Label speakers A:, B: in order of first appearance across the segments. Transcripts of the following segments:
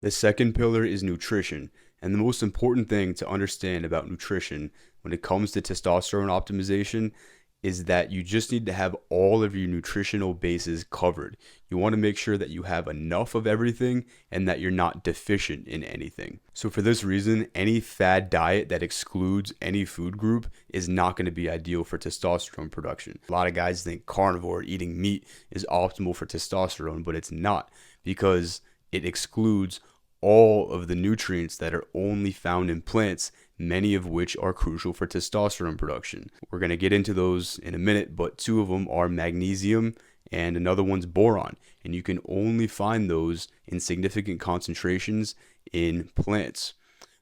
A: The second pillar is nutrition. And the most important thing to understand about nutrition when it comes to testosterone optimization is that you just need to have all of your nutritional bases covered. You want to make sure that you have enough of everything and that you're not deficient in anything. So for this reason, any fad diet that excludes any food group is not going to be ideal for testosterone production. A lot of guys think carnivore, eating meat, is optimal for testosterone, but it's not, because it excludes all of the nutrients that are only found in plants, many of which are crucial for testosterone production. We're going to get into those in a minute, but two of them are magnesium and another one's boron, and you can only find those in significant concentrations in plants.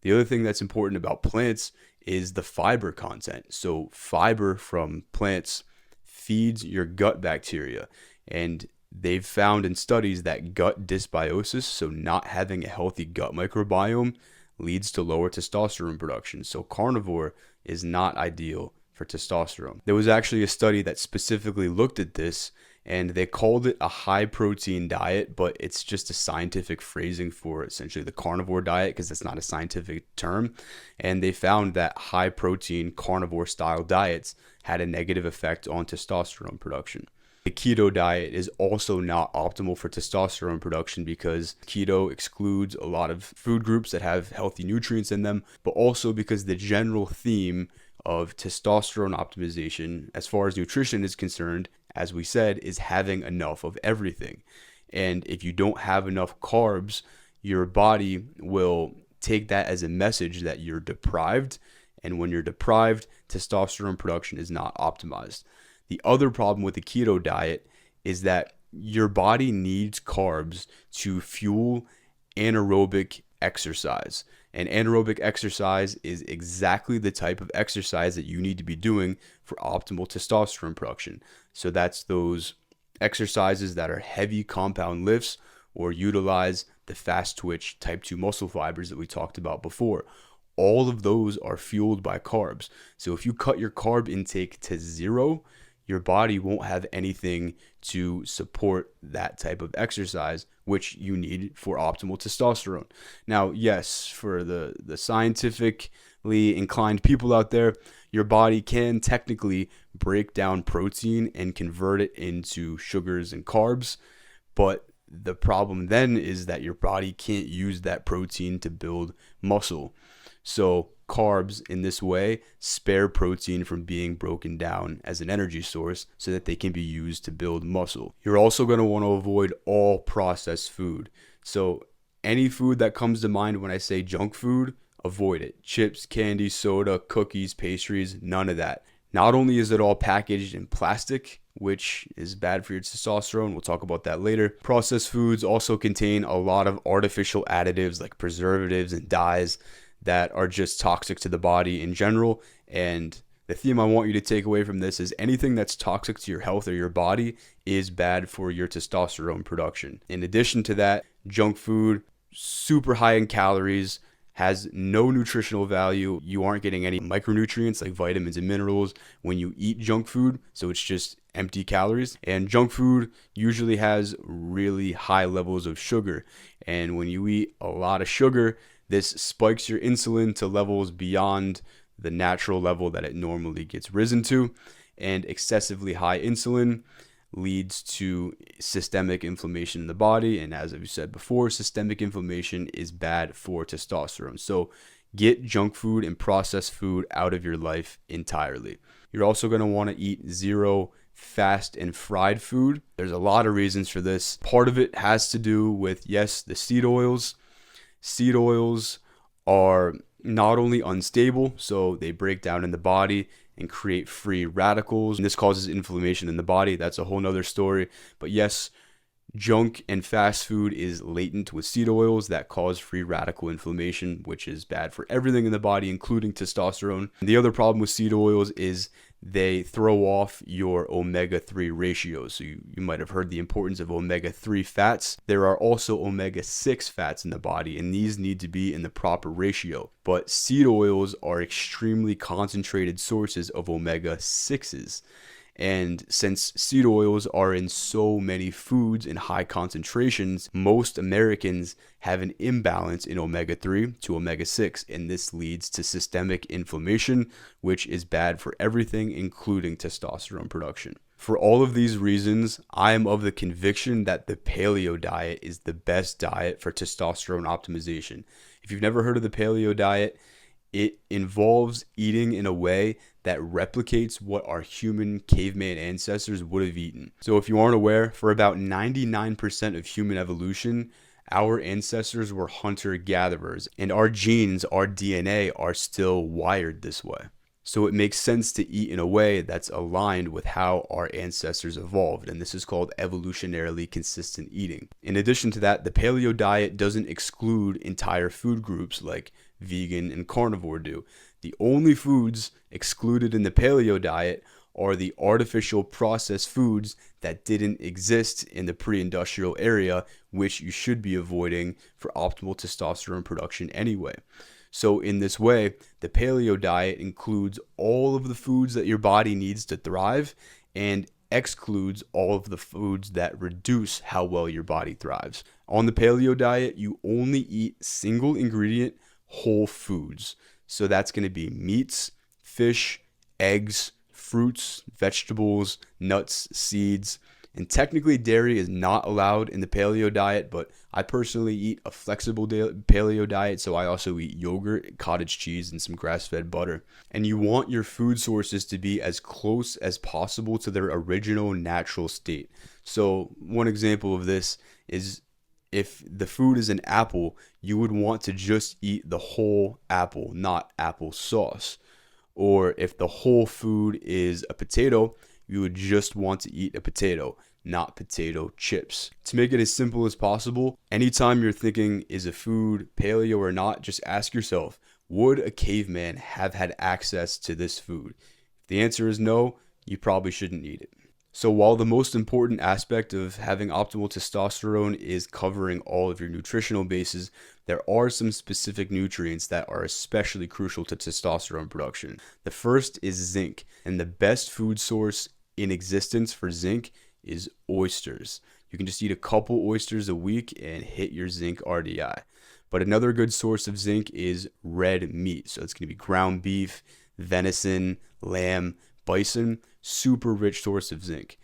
A: The other thing that's important about plants is the fiber content. So fiber from plants feeds your gut bacteria, and they've found in studies that gut dysbiosis, so not having a healthy gut microbiome, leads to lower testosterone production. So carnivore is not ideal for testosterone. There was actually a study that specifically looked at this, and they called it a high protein diet, but it's just a scientific phrasing for essentially the carnivore diet, because it's not a scientific term. And they found that high protein carnivore style diets had a negative effect on testosterone production. The keto diet is also not optimal for testosterone production because keto excludes a lot of food groups that have healthy nutrients in them, but also because the general theme of testosterone optimization, as far as nutrition is concerned, as we said, is having enough of everything. And if you don't have enough carbs, your body will take that as a message that you're deprived. And when you're deprived, testosterone production is not optimized. The other problem with the keto diet is that your body needs carbs to fuel anaerobic exercise. And anaerobic exercise is exactly the type of exercise that you need to be doing for optimal testosterone production. So that's those exercises that are heavy compound lifts or utilize the fast twitch type 2 muscle fibers that we talked about before. All of those are fueled by carbs. So if you cut your carb intake to zero, your body won't have anything to support that type of exercise, which you need for optimal testosterone. Now, yes, for the scientifically inclined people out there, your body can technically break down protein and convert it into sugars and carbs, but the problem then is that your body can't use that protein to build muscle. So carbs in this way spare protein from being broken down as an energy source so that they can be used to build muscle. You're also going to want to avoid all processed food. So any food that comes to mind when I say junk food, avoid it. Chips, candy, soda, cookies, pastries, none of that. Not only is it all packaged in plastic, which is bad for your testosterone, we'll talk about that later. Processed foods also contain a lot of artificial additives like preservatives and dyes that are just toxic to the body in general. And the theme I want you to take away from this is anything that's toxic to your health or your body is bad for your testosterone production. In addition to that, junk food, super high in calories, has no nutritional value. You aren't getting any micronutrients like vitamins and minerals when you eat junk food, so it's just empty calories. And junk food usually has really high levels of sugar. And when you eat a lot of sugar, this spikes your insulin to levels beyond the natural level that it normally gets risen to. And excessively high insulin leads to systemic inflammation in the body. And as I've said before, systemic inflammation is bad for testosterone. So get junk food and processed food out of your life entirely. You're also going to want to eat zero fast and fried food. There's a lot of reasons for this. Part of it has to do with, yes, the seed oils. Seed oils are not only unstable, so they break down in the body and create free radicals. And this causes inflammation in the body. That's a whole nother story. But yes, junk and fast food is latent with seed oils that cause free radical inflammation, which is bad for everything in the body, including testosterone. And the other problem with seed oils is they throw off your omega-3 ratios. So you might have heard the importance of omega-3 fats. There are also omega-6 fats in the body, and these need to be in the proper ratio. But seed oils are extremely concentrated sources of omega-6s. And since seed oils are in so many foods in high concentrations, most Americans have an imbalance in omega 3 to omega 6, and this leads to systemic inflammation, which is bad for everything, including testosterone production. For all of these reasons, I am of the conviction that the paleo diet is the best diet for testosterone optimization. If you've never heard of the paleo diet, it involves eating in a way that replicates what our human caveman ancestors would have eaten. So if you aren't aware, for about 99% of human evolution, our ancestors were hunter-gatherers, and our genes, our DNA, are still wired this way. So it makes sense to eat in a way that's aligned with how our ancestors evolved, and this is called evolutionarily consistent eating. In addition to that, the paleo diet doesn't exclude entire food groups like vegan and carnivore do. The only foods excluded in the paleo diet are the artificial processed foods that didn't exist in the pre-industrial area, which you should be avoiding for optimal testosterone production anyway. So in this way, the paleo diet includes all of the foods that your body needs to thrive and excludes all of the foods that reduce how well your body thrives. On the paleo diet, you only eat single ingredient whole foods. So that's going to be meats, fish, eggs, fruits, vegetables, nuts, seeds. And technically dairy is not allowed in the paleo diet, but I personally eat a flexible paleo diet, so I also eat yogurt, cottage cheese, and some grass-fed butter. And you want your food sources to be as close as possible to their original natural state. So one example of this is if the food is an apple, you would want to just eat the whole apple, not applesauce. Or if the whole food is a potato, you would just want to eat a potato, not potato chips. To make it as simple as possible, anytime you're thinking, is a food paleo or not, just ask yourself, would a caveman have had access to this food? If the answer is no, you probably shouldn't eat it. So while the most important aspect of having optimal testosterone is covering all of your nutritional bases, there are some specific nutrients that are especially crucial to testosterone production. The first is zinc, and the best food source in existence for zinc is oysters. You can just eat a couple oysters a week and hit your zinc RDI. But another good source of zinc is red meat. So it's going to be ground beef, venison, lamb, bison, super rich source of zinc.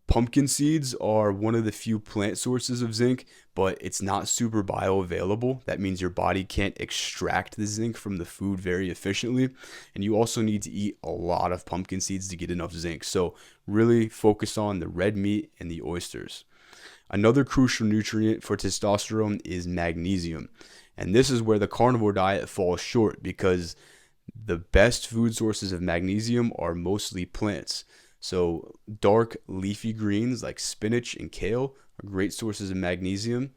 A: Pumpkin seeds are one of the few plant sources of zinc, but it's not super bioavailable. That means your body can't extract the zinc from the food very efficiently. And you also need to eat a lot of pumpkin seeds to get enough zinc. So really focus on the red meat and the oysters. Another crucial nutrient for testosterone is magnesium. And this is where the carnivore diet falls short because the best food sources of magnesium are mostly plants. So dark leafy greens like spinach and kale are great sources of magnesium.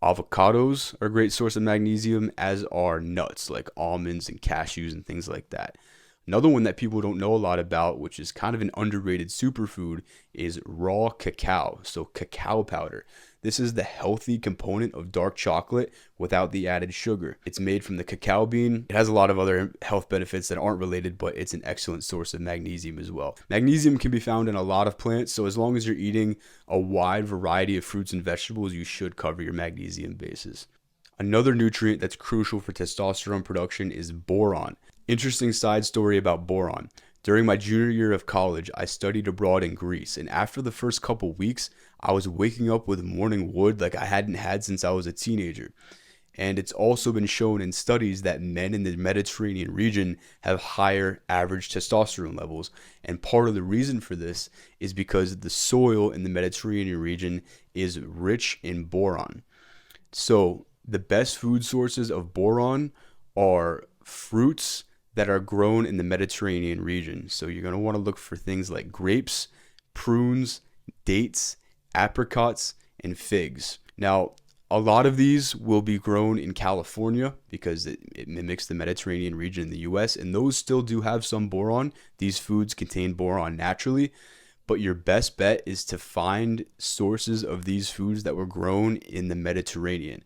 A: Avocados are a great source of magnesium, as are nuts like almonds and cashews and things like that. Another one that people don't know a lot about, which is kind of an underrated superfood, is raw cacao, so cacao powder. This is the healthy component of dark chocolate without the added sugar. It's made from the cacao bean. It has a lot of other health benefits that aren't related, but it's an excellent source of magnesium as well. Magnesium can be found in a lot of plants, so as long as you're eating a wide variety of fruits and vegetables, you should cover your magnesium bases. Another nutrient that's crucial for testosterone production is boron. Interesting side story about boron. During my junior year of college, I studied abroad in Greece, and after the first couple weeks, I was waking up with morning wood like I hadn't had since I was a teenager. And it's also been shown in studies that men in the Mediterranean region have higher average testosterone levels. And part of the reason for this is because the soil in the Mediterranean region is rich in boron. So the best food sources of boron are fruits that are grown in the Mediterranean region. So you're going to want to look for things like grapes, prunes, dates, apricots, and figs. Now, a lot of these will be grown in California because it mimics the Mediterranean region in the US, and those still do have some boron. These foods contain boron naturally, but your best bet is to find sources of these foods that were grown in the Mediterranean.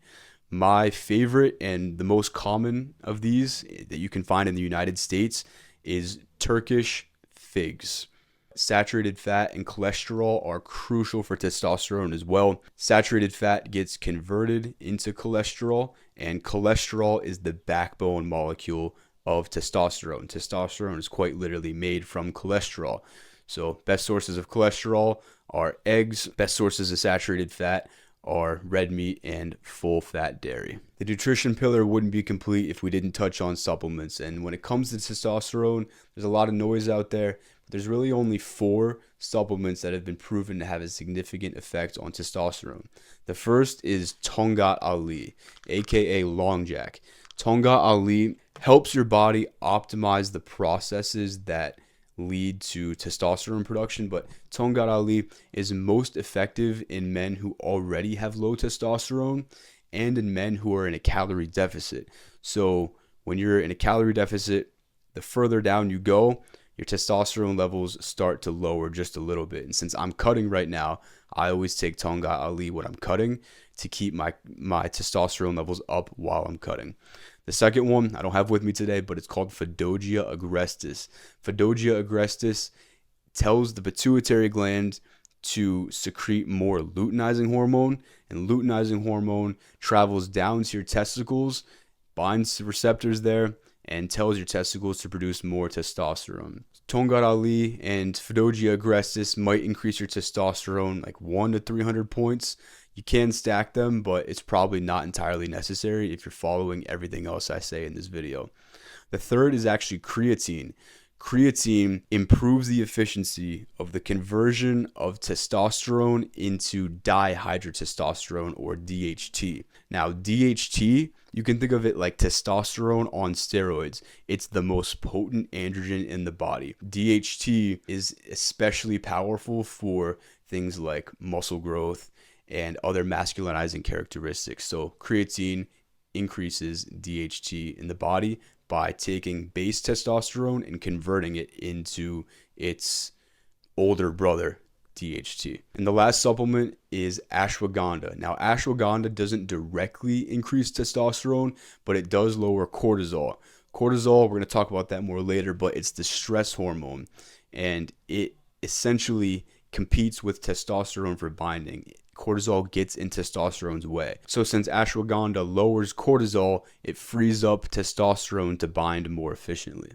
A: My favorite and the most common of these that you can find in the United States is Turkish figs. But saturated fat and cholesterol are crucial for testosterone as well. Saturated fat gets converted into cholesterol, and cholesterol is the backbone molecule of testosterone. Testosterone is quite literally made from cholesterol. So best sources of cholesterol are eggs. Best sources of saturated fat are red meat and full fat dairy. The nutrition pillar wouldn't be complete if we didn't touch on supplements. And when it comes to testosterone, there's a lot of noise out there. But there's really only 4 supplements that have been proven to have a significant effect on testosterone. The first is Tongat Ali, aka Long Jack. Tongat Ali helps your body optimize the processes that lead to testosterone production, but Tongat Ali is most effective in men who already have low testosterone and in men who are in a calorie deficit. So when you're in a calorie deficit, the further down you go, your testosterone levels start to lower just a little bit. And since I'm cutting right now, I always take Tongat Ali when I'm cutting to keep my testosterone levels up while I'm cutting. The second one I don't have with me today, but it's called Fedogia agrestis. Fedogia agrestis tells the pituitary gland to secrete more luteinizing hormone, and luteinizing hormone travels down to your testicles, binds to receptors there, and tells your testicles to produce more testosterone. Tongat Ali and Fedogia agrestis might increase your testosterone like 1 to 300 points. You can stack them, but it's probably not entirely necessary if you're following everything else I say in this video. The third is actually creatine. Creatine improves the efficiency of the conversion of testosterone into dihydrotestosterone, or DHT. Now, DHT, you can think of it like testosterone on steroids. It's the most potent androgen in the body. DHT is especially powerful for things like muscle growth and other masculinizing characteristics. So creatine increases DHT in the body by taking base testosterone and converting it into its older brother, DHT. And the last supplement is ashwagandha. Now, ashwagandha doesn't directly increase testosterone, but it does lower cortisol. Cortisol, we're going to talk about that more later, but it's the stress hormone, and it essentially competes with testosterone for binding. Cortisol gets in testosterone's way. So since ashwagandha lowers cortisol, it frees up testosterone to bind more efficiently.